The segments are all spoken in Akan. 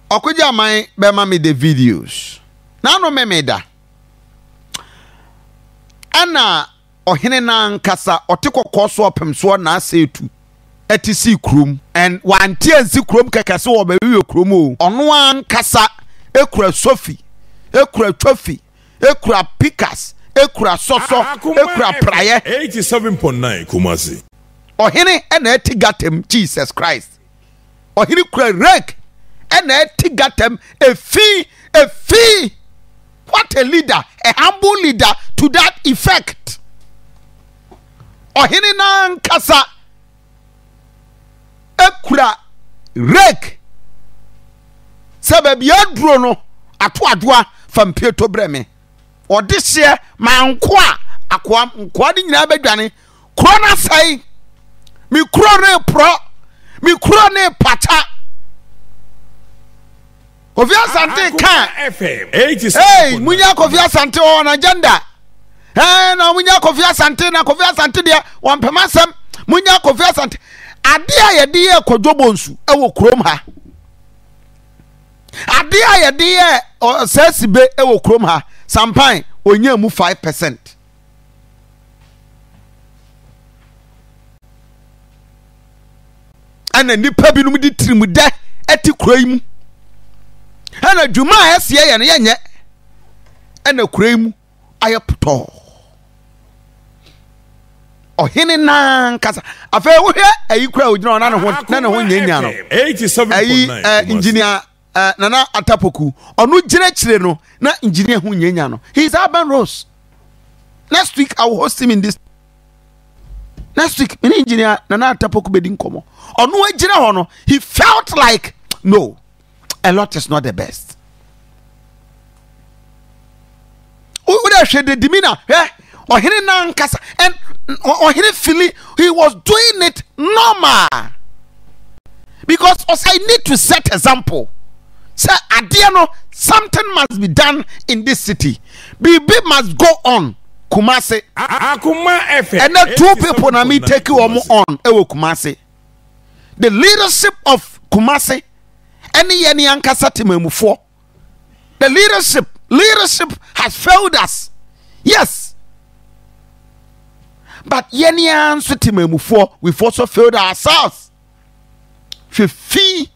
Okuja my bema me the videos. Na no me da. Ana ohene na nkasa otiko koso opem so na asetu. Etisi krum and wanti ansi krum kekese wo ba wiwe krum o. Ono ankasa ekura sofi, ekura trophy, ekura pickers, ekura soso, ekura praye. 87.9 Kumasi. Ohene ena etigatem Jesus Christ. Ohene kura rake ena etigatem a fee. What a leader, a humble leader to that effect. Ohene na nkasa ekura rake sababi aduro no ato adoa fam pieto breme odihye manko a akoa nkoa de nyina badwane kro na sai mi kro ne pro mi kro ne pata Kofi Asante kan FM 87. Hey munya Kofi Asante on agenda na munya Kofi Asante na Kofi Asante dia wampemasem munya Kofi Asante ade a yede ye kodwobonsu ewo krom ha ade a yede ye sesibe ewo krom ha sampan onya mu 5%. Ana nipa binum di trimu de eti kroimu ana dwuma asie ye ne yenye ana kroimu ayepoto ohene na nkasa afa wohwe ayi kura ogina na ne ho nyenya no 87.9 engineer Nana Atapoku onu gire kire no na engineer ho nyenya no he is Urban Rose. Next week I will host him in this. Next week many engineer Nana Atapoku bedin komo onu agire ho no he felt like no, a lot is not the best. Uda shede dimina ohene na nkasa and ohene feel he was doing it normal because I need to set example. Say adiano something must be done in this city. BB must go on. Kumasi Akuma FM and the two people na me take you on ewo Kumasi. The leadership of Kumasi any ankasa timemufo. The leadership has failed us. Yes. But yenian timemufo we've also failed ourselves. Fee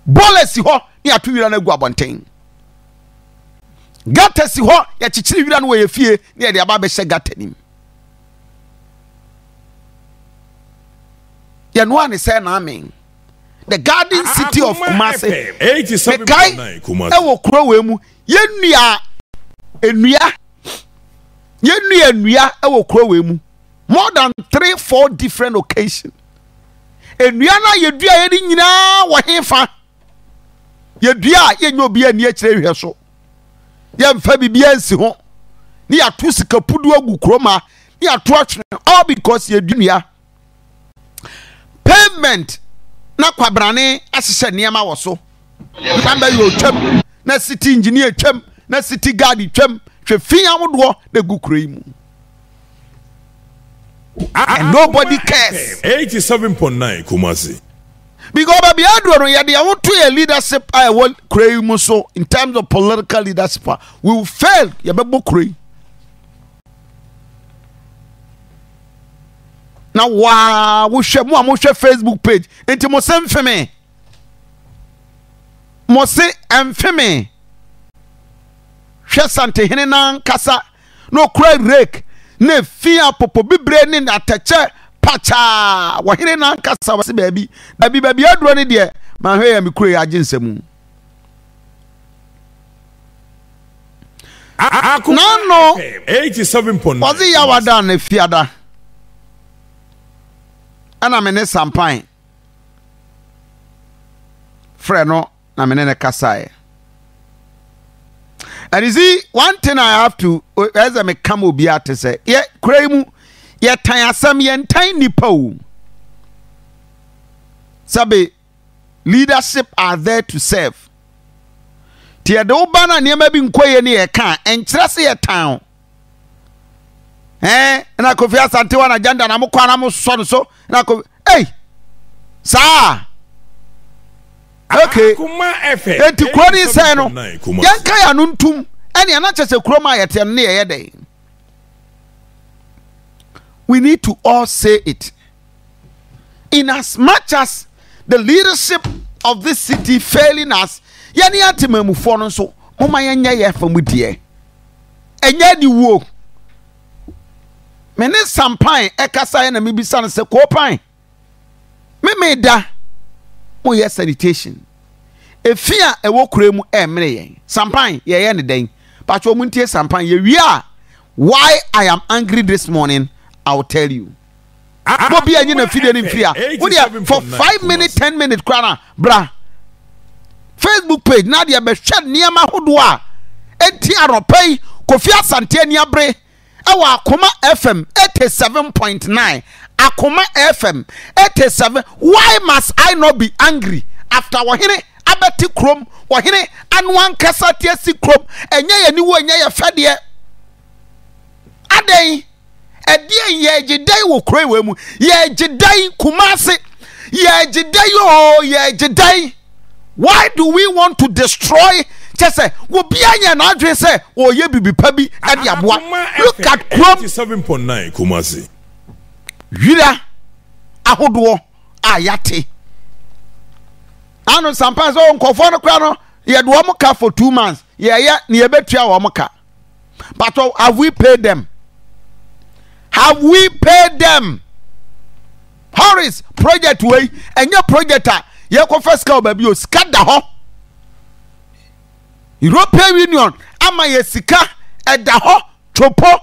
bolesi ho ni atuwira na gu abonten gata si ho ya chichiri wira no ye fie ni e de aba be hye gata nim ya no an say na amen the garden city of Kumasi 87.9 Kumasi e wo kuro we mu yenua e wo kuro we mu more than 3-4 different occasions. Enua na yedua yedi nyina wo hefa yedua yenyo obi ani akire hwe so ye mfa bibia nsi ho ni atu sika pudu agu kroma ni atu atwene all because yedua pavement na kwabrane asese niam wo so samba yo twam na city engineer twam na city guard twam hwe fian wodo na gu kroimu. And nobody cares. 87.9 Kumasi. Because baby adro ya dey want to a leadership I will create so in terms of political leadership we will fail ya bebo create. Now wa wo hwe mo hwe Facebook page enti mo se mfeme. Mo se mfeme. Hwe Asantehene na nkasa no cry rake. Ne fia popo bibre ni atache pacha wahire na nkasa wase baby aduro ni de ma hwe ya mikuro ya aginsemu no 87.9 wazi ya wada na fiada ana mene sampan freno na mene ne kasae. And you see, one thing I have to, as I may come will be to say, yeah, Kremu, yeah, Tayasam, yeah, tiny po. Sabe, leadership are there to serve. Tia do bana near maybe inquire near can and trust a town. And I could feel Santewana agenda and I'm so, and I could, hey, Sa. Okay. Enti kroni say no. Yanka ya no ntum. Ene ya na chese kroma yete ne ye dey. We need to all say it. In as much as the leadership of this city failing us, yani atemamufo no so, moma yenya ye famudie. Enye di wo. Mene sampan ekasa na mebisa no se kopan. Me da mo ye sanitation. Efia ewo kuremu emre yen. Sampan ye ne den. Pacho muntie sampan ye wi why I am angry this morning, I'll tell you. Bobi anyi na fide ni mfia. For 5 minutes, 10 minutes krana, bra. Facebook page na dia be hwed niam ahodo a enti aropei Kofi Asantehene abre ewa Akoma FM 87.9 Akoma FM 87. Why must I not be angry after wahine abeti krom wahine anwan kasa tiesi krom enye ye ni wo enye ye fede adai edie ye gidai wo kroi we mu ye gidai Kumasi ye gidai oh ye gidai. Why do we want to destroy? Just say, "Wo bianya na adwe say, oh ye bibi pabi e de aboa." Look at Chrome 87.9 Kumasi. Wira ahodo ayate. Anu sampa so nkofo no kra no ye do omo ka for 2 months. Ye na ye betua omo ka. But have we paid them? Have we paid them? Horace project way enye project a ye ko first ka obabi o sika da ho. European Union ama ye sika eda ho chopo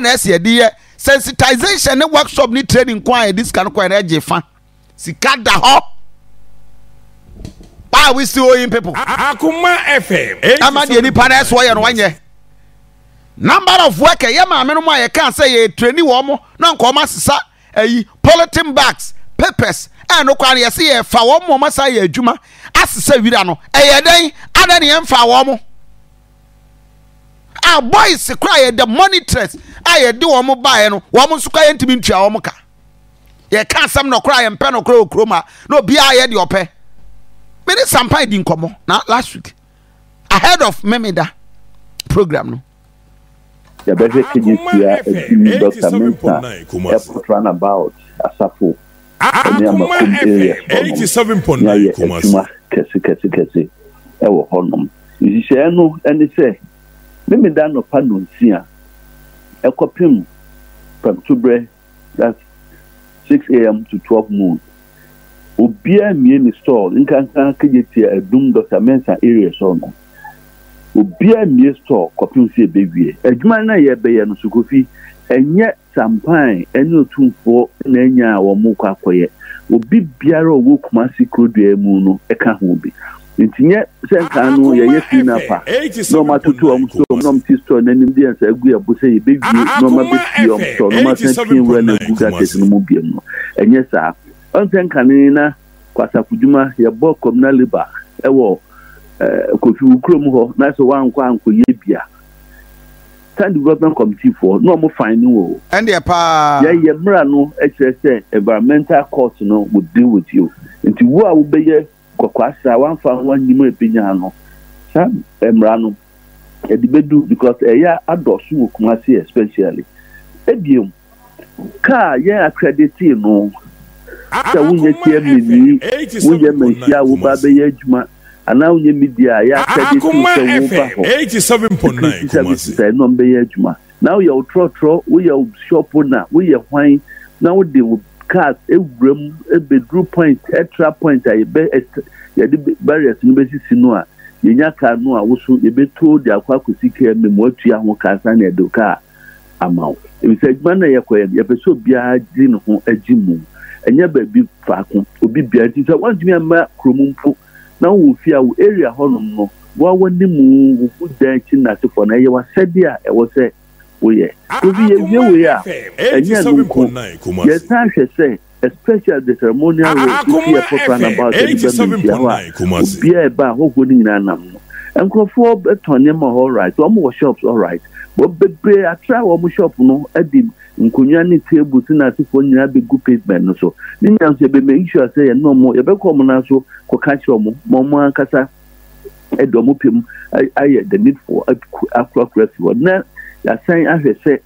na ese ye de sensitization ne workshop ni training kwa this kan kwa reje fa sika da ho. Why we still owing people? Akoma FM. Ama de ni pa na so ye no wanye. Number of worker ye ma me no ma ye kan say ye trainee wo mo na nko ma sisa ayi polythene bags papers no kwa ye say ye fa wo mo ma say ye adwuma asisa wira no eye den ada ne ye fa wo mo a boys cry the monitors aye de wo mo bae no wo mo so kwa ye ntimi ntua wo mo ka ye kan sam no cry empe no kro okroma no bia ye de ope me ni sampai di nkomo na last week ahead of Memeda program no the better KGCR Dr. Mensa run about Asafo. Akoma FM 87.9 Kumasi. Kesi. Ewo honum. Isise no eni se me da no pa no nsia. Ekopim from Tubre, that's 6 a.m. to 12 noon. Obia mi ni store nkankan KGCR Edum Dr. Mensa area so no. Obia mi store kopim se bewie. Adwuma na ye be ye no sukofi enye sampan ene otumfo na enya wo mu kwa koye obi biara owo Kumasi krodua mu no eka ho bi ntinye senka no ye ye fi na pa no matutu om so no mtisto na nim dia sa agu abo se ye bewie no ma befi om so no ma senki we na guga tes no mu biem no enye sa on senka ni na kwasa kuduma ye bo communal labor ewo Kofi ukrom ho na so wankwa anko ye bia development committee for no more finding wo and the pa ye mra no say environmental court no would deal with you nti wo a wo be ye kwakwasa wan fa wan nyimo epinya no sa mra no e di bedu because ya adosu wo Kumasi especially ebiem ka ye accredit no sa wo nye tie mini wo ye mensia wo ba be ye adwuma ana unye media ya credit to FM 87.9 Kumasi say no be adwuma now you trotro we your shop na we your hwan now they will cars ewuram e bedroom point extra point ay be ya di barriers no be sisi no a yenya car no a wo so ye be to the akwa kosika me mo atua ho kasa na edoka amaw e say adwuma na ye koye ye be so bia di no ho agimu enya ba bi faako obi bia ti say wan dimi ama kromumpo na wo fia wo area honum no wa wani mu wo dan chi na sefo na ye wa sede a e wo se wo ye obi ye wie we a enya no ko ye ta hwe se especially the ceremonial role we are talking about the Kumasi obi e ba ho ni nyina nam no enkrofo betonye ma all right wo mo shops all right wo bebre atra wo mo shop no edim nkonya ne table na asifo nyina be gu pavement no so ni nyam se be make sure say no mo ye be come na so ko catch omo mo ankasa edomo pem aye the need for accuracy na ya sign ahwe say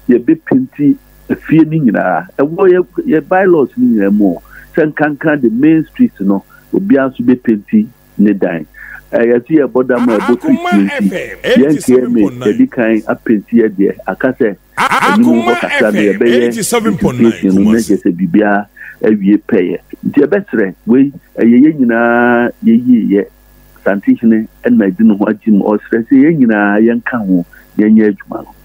ye be penti afie ni nyina ewo ye bylaws ni nyina mo sen kankan the main streets no obi anso be penti ne dan ya see border ma bo penti ye nke me the kind apenti e de akase Akuma FM 87.9 Kumasi se bibia awie peye nti ebetre we ye nyina ye Asantehene na di no ho agim o stress ye nyina ye nka ho ye nya adwuma no.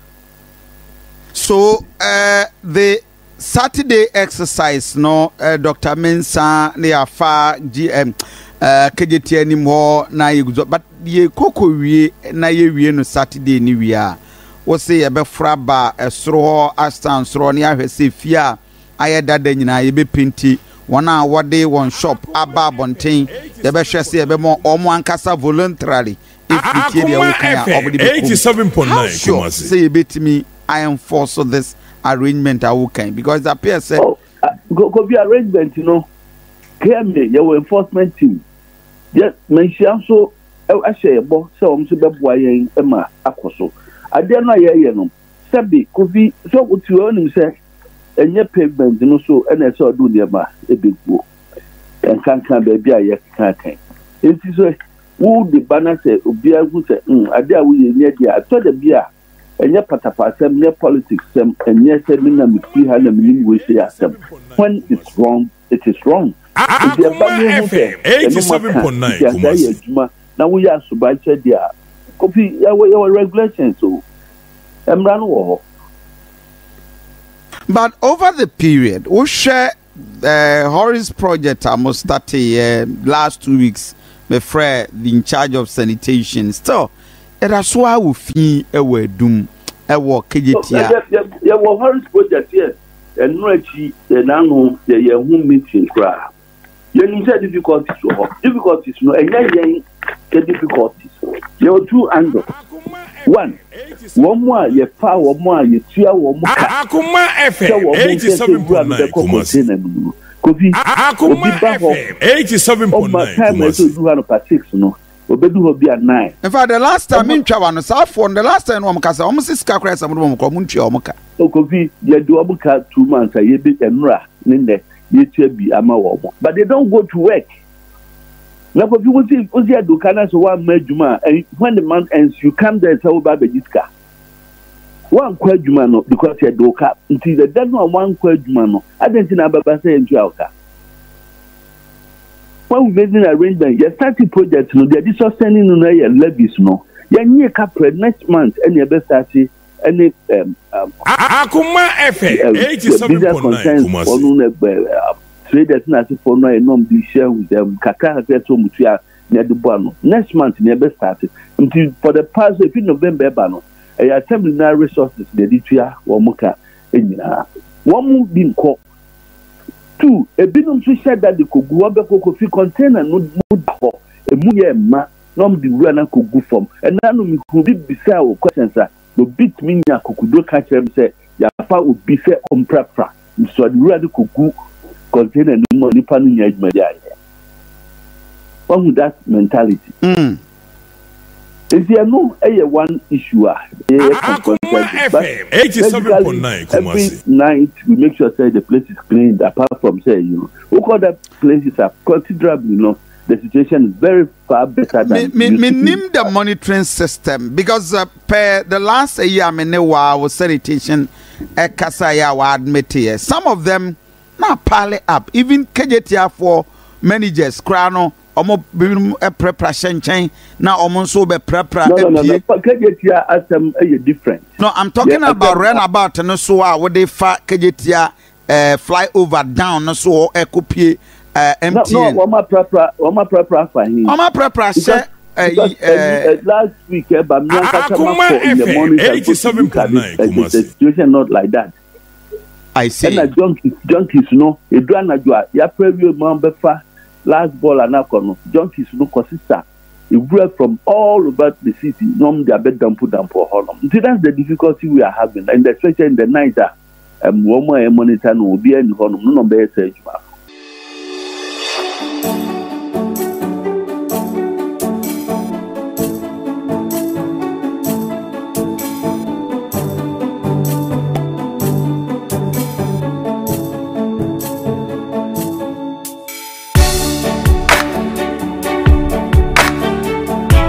So the Saturday exercise no Dr. Mensah ne afa GM KJT anymore na ye guzo but ye koko wie na ye wie no Saturday ni wie a wo se ye be fraba esro astan sro ne ahwese fia ayedada nyina ye be penti wana wode one shop aba bonten ye be hwese ye be mo omo ankasa voluntarily if you care ye wo kan obodi be 87.9 Kumasi say ye betimi I enforce this arrangement I will can because it appears go be arrangement care me your enforcement team yes mention so I share bo so so be boa yen e ma akoso ade no ye no sabi kofi so otu onim say enye pavement no so na so do ne ma e begbo enkankan ba bia ye kan enti so wo de bana say obi agu say ade a wo ye ne dia to da bia enye patapasem ne politics sem enye se mi na mi fi ha na mi we say asem when it's wrong it is wrong. Akuma FM 87.9 Kumasi na we are subache dia copy your regulations so emra no wo. But over the period we share Horace project almost started last 2 weeks my friend in charge of sanitation still that's why we feel we doom work KJT yeah Horace project here and no actually no the home meeting cry you say difficulties no and difficulties there are two angles. One more ye fa one more ye tia one more Akuma FM 87.9 Kumasi Kofi Akuma FM 87.9 Kumasi do have a 6 no obedu ho bia 9. In fact the last time in twa no sa for the last time no kasa omo sika kra sam no ko mun twa omo ka so Kofi ye do omo ka 2 months ye be enra ne ne ye tia bi ama wo but they don't go to work. Now, if you will see, do can so one majuma, and when the month ends, you come there and say, "About the disca." One quadjumano because you do cap until the dead one quadjumano. I didn't see Ababa say in Jalka. When we made an arrangement, you started projects, no, they're just sending on a levies, no. You're near Capre next month, and your best starting any Akuma FM 87.9 Kumasi. Traders na se for no enom bi share with them kaka to mutua na de boano next month na be start until for the past if November ba no assembly na resources de ditua wo muka enyina wo mu bi nko two ebinum so share that de kogu wo be kofi container no ho emu ye ma no di wura na kogu form and na no mi ku bi bisa wo questions a no bit me nya kokudo ka kire say ya fa obi say omprapra so di wura de kogu container no money pan in your one with that mentality. Is there no one issue? Akuma FM 87.9 Every night we make sure say the place is cleaned. Apart from say we call that places are considerably the situation is very far better than me name the monitoring system because per the last year I was sanitation kasaya wa admit here some of them now pile up even KJT for managers crano omo preparation chain now omo so be prepare no KJT asem different. No, I'm talking about runabout no so what they fa KJT fly over down no so ekopie MTN. No, Oma prepare for him. Oma prepare share last week but me in the morning 87.9 the situation not like that. I see. And junkies no edwana jwa ya preview man befa last ball anakono junkies no consistent it grew from all over the city no they bed dump for honor. That's the difficulty we are having and especially in the night woman monitor no be any honum no be say adwuma